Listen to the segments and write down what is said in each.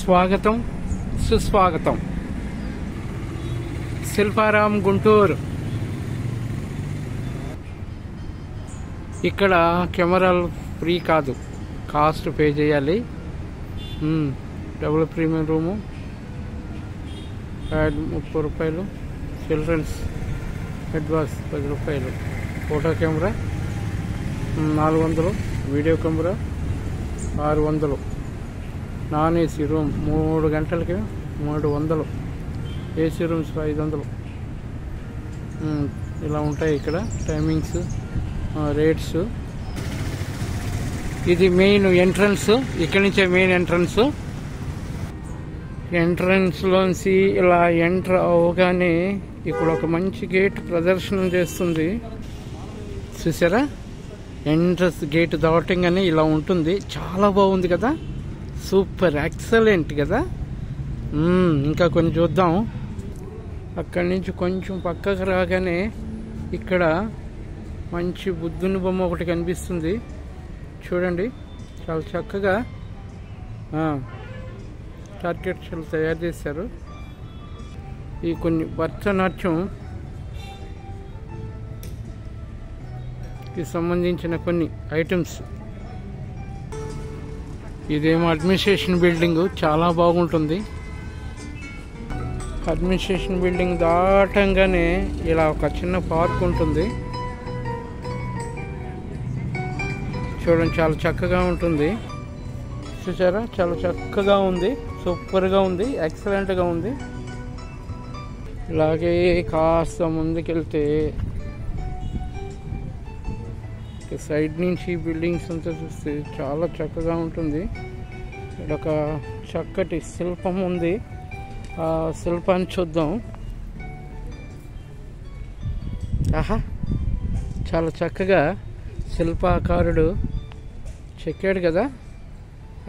స్వాగతం సుస్వాగతం. శిల్పారాం గుంటూరు. ఇక్కడ కెమెరాలు ఫ్రీ కాదు, కాస్ట్ పే చేయాలి. డబుల్ ప్రీమియం రూము యాడ్ 30 రూపాయలు, చిల్డ్రన్స్ అడ్వాన్స్ 10 రూపాయలు, photo camera 400, video camera 600, non AC room 3 గంటలకి 300, ఏసీ రూమ్స్ 500. ఇలా ఉంటాయి ఇక్కడ టైమింగ్స్, రేట్స్. ఇది మెయిన్ ఎంట్రన్స్. ఇక్కడి నుంచే మెయిన్ ఎంట్రన్స్. ఎంట్రన్స్లోంచి ఇలా ఎంటర్ అవగానే ఇక్కడ ఒక మంచి గేట్ ప్రదర్శనం చేస్తుంది. చూసారా? ఎంట్రన్స్ గేట్ దాటంగానే ఇలా ఉంటుంది. చాలా బాగుంది కదా, సూపర్ ఎక్సలెంట్ కదా. ఇంకా కొన్ని చూద్దాం. అక్కడి నుంచి కొంచెం పక్కకు రాగానే ఇక్కడ మంచి బుద్ధుని బొమ్మ ఒకటి కనిపిస్తుంది. చూడండి, చాలా చక్కగా టార్గెట్స్ తయారు చేశారు. ఈ కొన్ని భరతనాట్యం కి సంబంధించిన కొన్ని ఐటమ్స్. ఇదేమో అడ్మినిస్ట్రేషన్ బిల్డింగ్, చాలా బాగుంటుంది. అడ్మినిస్ట్రేషన్ బిల్డింగ్ దాటంగానే ఇలా ఒక చిన్న పార్క్ ఉంటుంది. చూడండి, చాలా చక్కగా ఉంటుంది. చూసారా? చాలా చక్కగా ఉంది, సూపర్గా ఉంది, ఎక్సలెంట్గా ఉంది. ఇలాగే కాస్త ముందుకెళ్తే సైడ్ నుంచి బిల్డింగ్స్ అంతా చూస్తే చాలా చక్కగా ఉంటుంది. ఇక్కడ ఒక చక్కటి శిల్పం ఉంది. ఆ శిల్పాన్ని చూద్దాం. ఆహా, చాలా చక్కగా శిల్పాకారుడు చెక్కాడు కదా,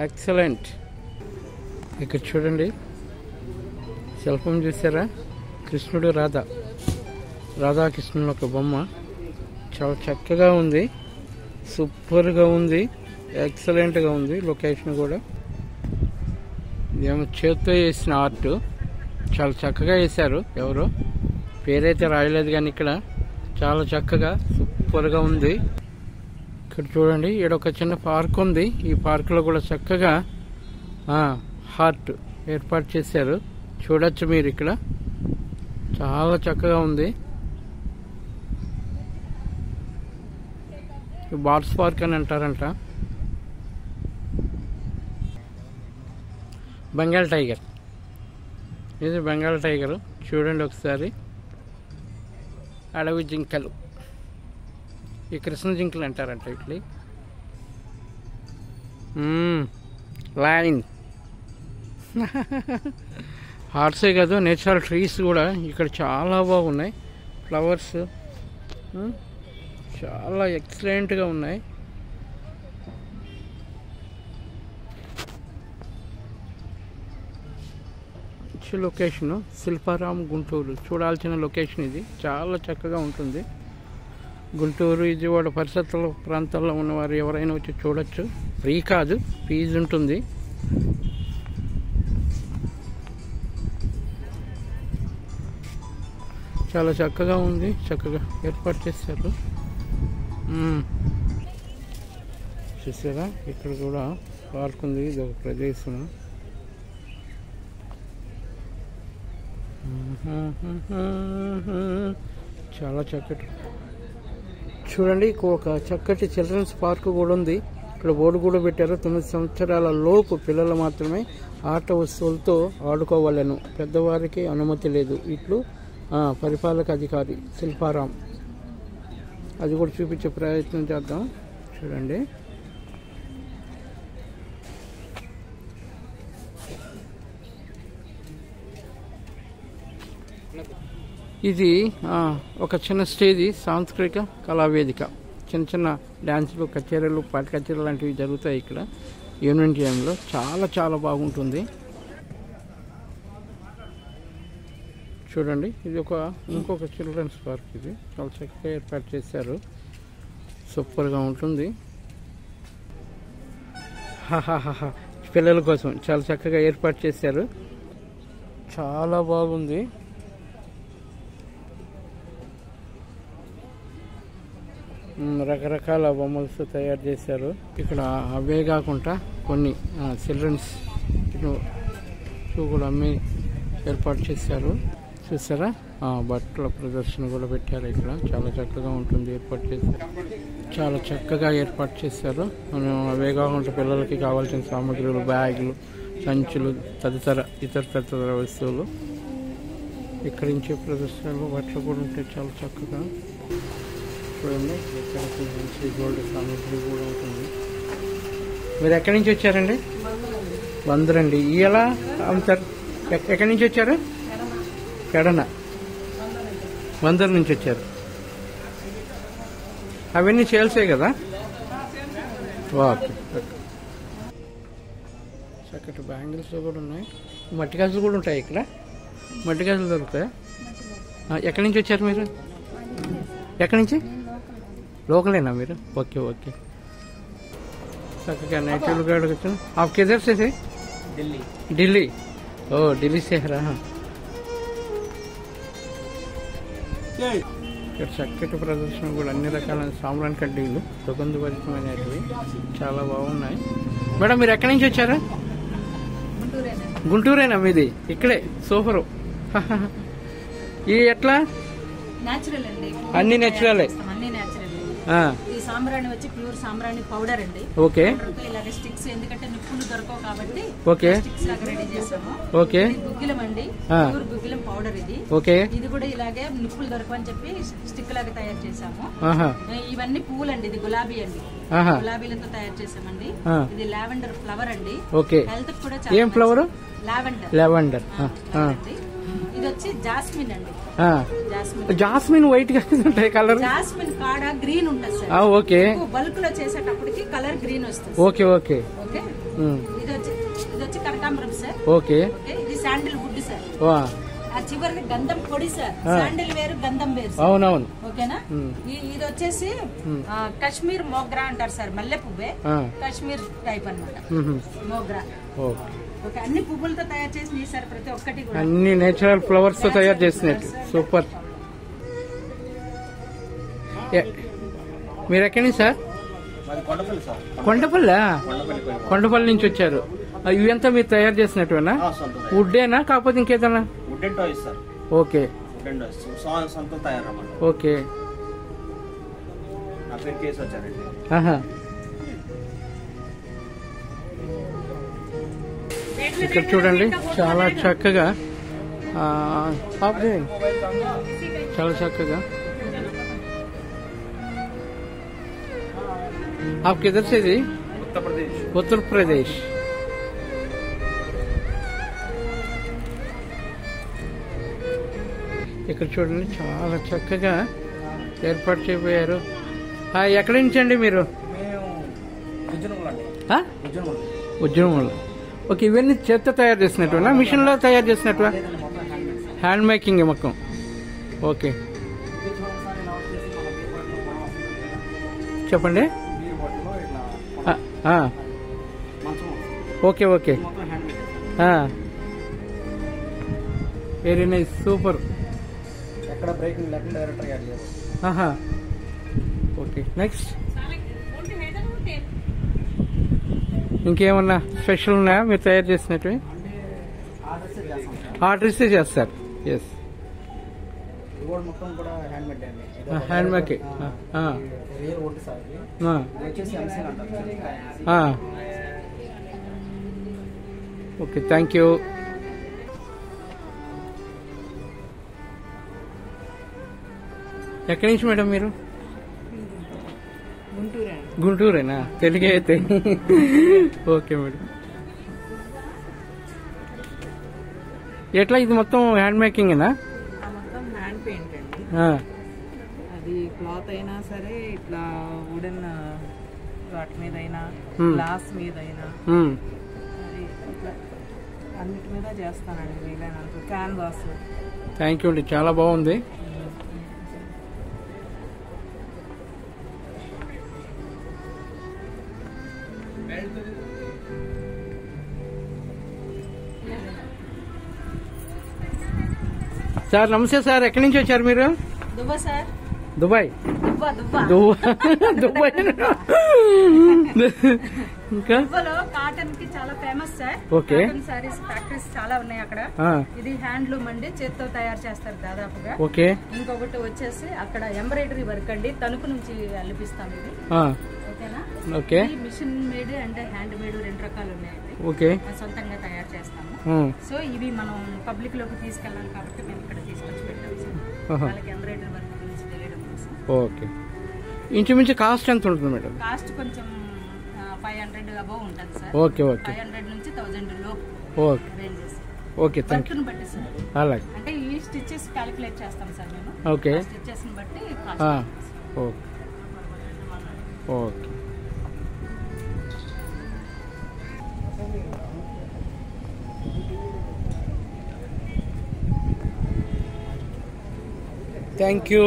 ఎక్సలెంట్. ఇక్కడ చూడండి, శిల్పం చూసారా? కృష్ణుడు రాధాకృష్ణుడు ఒక బొమ్మ. చాలా చక్కగా ఉంది, సూపర్గా ఉంది, ఎక్సలెంట్గా ఉంది. లొకేషన్ కూడా ఇదేమో చేత్తో వేసిన ఆర్ట్, చాలా చక్కగా వేశారు. ఎవరో పేరైతే రాయలేదు కానీ ఇక్కడ చాలా చక్కగా సూపర్గా ఉంది. ఇక్కడ చూడండి, ఇక్కడ ఒక చిన్న పార్క్ ఉంది. ఈ పార్కులో కూడా చక్కగా హార్ట్ ఏర్పాటు చేశారు. చూడొచ్చు మీరు, ఇక్కడ చాలా చక్కగా ఉంది. బార్స్ పార్క్ అని అంటారంట. బెంగాల్ టైగర్, ఇది బెంగాల్ టైగర్. చూడండి ఒకసారి. అడవి జింకలు, ఈ కృష్ణ జింకలు అంటారంట వీటిని. లైన్ హార్ట్సే కాదు, నేచురల్ ట్రీస్ కూడా ఇక్కడ చాలా బాగున్నాయి. ఫ్లవర్స్ చాలా ఎక్సలెంట్గా ఉన్నాయి. మంచి లొకేషను, శిల్పారాం గుంటూరు. చూడాల్సిన లొకేషన్ ఇది, చాలా చక్కగా ఉంటుంది. గుంటూరు, విజయవాడ పరిసర ప్రాంతాల్లో ఉన్నవారు ఎవరైనా వచ్చి చూడొచ్చు. ఫ్రీ కాదు, ఫీజు ఉంటుంది. చాలా చక్కగా ఉంది, చక్కగా ఏర్పాటు చేశారు. చూసారా? ఇక్కడ కూడా పార్క్ ఉంది. ఇది ఒక ప్రదేశం. చాలా చక్కటి. చూడండి, ఒక చక్కటి చిల్డ్రన్స్ పార్క్ కూడా ఉంది. ఇక్కడ బోర్డు కూడా పెట్టారు. 9 సంవత్సరాల లోపు పిల్లలు మాత్రమే ఆట వస్తువులతో ఆడుకోవాలను, పెద్దవారికి అనుమతి లేదు. ఇట్లు పరిపాలక అధికారి శిల్పారాం. అది కూడా చూపించే ప్రయత్నం చేద్దాం. చూడండి, ఇది ఒక చిన్న స్టేజ్, సాంస్కృతిక కళావేదిక. చిన్న చిన్న డ్యాన్సులు, కచేరీలు, పాట కచేరీలు లాంటివి జరుగుతాయి ఇక్కడ ఈవినింగ్ టైంలో. చాలా చాలా బాగుంటుంది. చూడండి, ఇది ఇంకొక చిల్డ్రన్స్ పార్క్. ఇది చాలా చక్కగా ఏర్పాటు చేశారు, సూపర్గా ఉంటుంది. పిల్లల కోసం చాలా చక్కగా ఏర్పాటు చేశారు. చాలా బాగుంది. రకరకాల బొమ్మలతో తయారు చేశారు. ఇక్కడ అవే కాకుండా కొన్ని చిల్డ్రన్స్ కూడా అమ్మి ఏర్పాటు చేశారు. చూసారా, బట్టల ప్రదర్శన కూడా పెట్టారు. ఇక్కడ చాలా చక్కగా ఉంటుంది, ఏర్పాటు చేశారు. చాలా చక్కగా ఏర్పాటు చేశారు. మనం అవే కాకుండా పిల్లలకి కావాల్సిన సామాగ్రిలు, బ్యాగులు, సంచులు, ఇతర వస్తువులు విక్రయించే ప్రదర్శనలు బట్టలు కూడా ఉంటాయి. చాలా చక్కగా చూడండి. ఇక్కడ మంచి గోల్డ్ సామాగ్రి కూడా ఉంటుంది. మీరు ఎక్కడి నుంచి వచ్చారండి? బందరండి. ఎలా అమ్ముతారు? ఎక్కడి నుంచి వచ్చారు? పెడన, బందర్ నుంచి వచ్చారు. అవన్నీ సేల్సే కదా? ఓకే. చక్కటి బ్యాంగిల్స్ కూడా ఉన్నాయి. మట్టి గాజులు కూడా ఉంటాయి ఇక్కడ. మట్టి గాజులు దొరుకుతాయి. ఎక్కడి నుంచి వచ్చారు మీరు? ఎక్కడి నుంచి? లోకలేనా మీరు? Okay okay. చక్కగా నేచురల్ గార్డ్ వచ్చాను. आप किधर से थे? दिल्ली. ओ दिल्ली से है रहा. ఇక్కడ చక్కటి ప్రదర్శన కూడా అన్ని రకాల సాంబ్రాన్ కడ్డీలు సుగంధభరితమైనవి చాలా బాగున్నాయి. మేడం మీరు ఎక్కడి నుంచి వచ్చారా? గుంటూరేనా మీది? ఇక్కడే సూపరు. ఈ ఎట్లా? అన్ని నేచురలే. ఈ సాంబ్రాణి వచ్చి ప్యూర్ సాంబ్రాణి పౌడర్ అండి. ఓకే. ఇలాగే స్టిక్స్, ఎందుకంటే నిప్పులు దొరకవు కాబట్టి ఓకే స్టిక్స్ లాగా రెడీ చేసాము. ఓకే. గుగ్గిలం అండి, ప్యూర్ గుగ్గిలం పౌడర్ ఇది. ఓకే. ఇది కూడా ఇలాగే నిప్పులు దొరకవని చెప్పి స్టిక్ లాగా తయారు చేసాము. ఇవన్నీ పూలండి. ఇది గులాబీ అండి, గులాబీలతో తయారు చేసామండి. ఇది లావెండర్ ఫ్లవర్ అండి. ఓకే. హెల్త్ కూడా ఏం ఫ్లవర్? లావెండర్. ఇది వచ్చి జాస్మిన్ అండి. జాస్మిన్ వైట్ గా ఉంటాయి కలర్. జాస్మిన్ కాడ గ్రీన్ ఉంటుంది సార్. ఓకే. బల్క్ లో చేసేటప్పటికి కలర్ గ్రీన్ వస్తుంది. Okay okay. ఓకే. ఇది వచ్చి కనకాంబరం సార్. ఓకే. ఇది శాండిల్ వుడ్ సార్. ఆ చివరికి గంధం పొడి సార్. శాండిల్ వేరు, గంధం వేరు. అవునవును. ఓకేనా. ఇది వచ్చేసి కాశ్మీర్ మోగ్రా అంటారు సార్. మల్లె పువ్వే కాశ్మీర్ టైప్ అన్నమాట మోగ్రా. ఓకే. అన్ని పువ్వులతో తయారు చేసి సార్. ప్రతి ఒక్కటి కూడా అన్ని నేచురల్ ఫ్లవర్స్ తో తయారు చేసినట్టు. సూపర్. మీరు ఎక్కడి నుంచి సార్? కొండపల్లి నుంచి వచ్చారు. ఇవంతా మీరు తయారు చేసినట్టునా? వుడ్డేనా కాకపోతే ఇంకేదన్నా? Okay okay. ఇక్కడ చూడండి చాలా చక్కగా చాలా చక్కగా. आप किधर से जी? उत्तर प्रदेश. ఇక్కడ చూడండి చాలా చక్కగా ఏర్పాటు చేయబోయారు. ఎక్కడి నుంచి అండి మీరు? ఉద్యమంలో. ఓకే. ఇవన్నీ చేత్తో తయారు చేసినట్టునా మిషన్ లో తయారు చేసినట్టువా? హ్యాండ్ మేకింగ్ మొత్తం. ఓకే. చెప్పండి. Okay okay. Very nice. Super. Okay. Next ఇంకేమన్నా స్పెషల్ ఉన్నాయా మీరు తయారు చేసినట్టు? ఆర్డర్ ఇస్తే చేస్తారు. Yes. Hand making. Okay. Thank you. ఎక్కడి నుంచి మేడం మీరు? గుంటూరేనా? తెలుగే అయితే. Okay madam. ఎట్లా ఇది మొత్తం హ్యాండ్ మేకింగేనా? మొత్తం హ్యాండ్ పెయింట్ అండి. అది క్లాత్ అయినా సరే, ఇట్లా వుడెన్ వాటి మీద అయినా, గ్లాస్ మీద అయినా, అన్నిటి మీద చేస్తానండి వీలైనంత. క్యాన్వాస్. థ్యాంక్ యూ అండి, చాలా బాగుంది. సార్ నమస్తే సార్, ఎక్కడి నుంచి వచ్చారు మీరు? దువ్వ సార్. దుబాయ్. దుబాయ్. ఇంకా దువ్వలో కాటన్ కి చాలా famous sir. Okay. Saris factories చాలా ఉన్నాయి అక్కడ. ఇది హ్యాండ్లూమ్ అండి, చేత్తో తయారు చేస్తారు దాదాపుగా. ఓకే. ఇంకొకటి వచ్చేసి అక్కడ ఎంబ్రాయిడరీ వర్క్ అండి, తణుకు నుంచి అల్లిపిస్తాం ఇది. ఓకేనా? Okay. Machine made and hand made 2 రకాలు ఉన్నాయండి. ఓకే. సొంతంగా తయారు చేస్తాము. సో ఇవి మనం పబ్లిక్ లోకి తీసుకెళ్ళాలి కాబట్టి మేము ఇక్కడ తీసుకొచ్చి పెట్టాము సార్, వాళ్ళకి ఎంబ్రాయిడరీ వర్క్ గురించి తెలియడం కోసం. ఓకే. ఇంచుమించు కాస్ట్ ఎంత ఉంటుంది మేడం? కాస్ట్ కొంచెం 500 అబౌవ్ ఉంటుంది సార్. ఓకే. ఓకే. 500 నుంచి 1000 లోపు. Okay. Ranges. Okay. Thank you. బట్టి సార్, అలాగే. అంటే ఈ స్టిచెస్ క్యాలిక్యులేట్ చేస్తాం సార్ మేము. ఓకే. స్టిచెస్ బట్టి ఓకే. ఓకే. Thank you.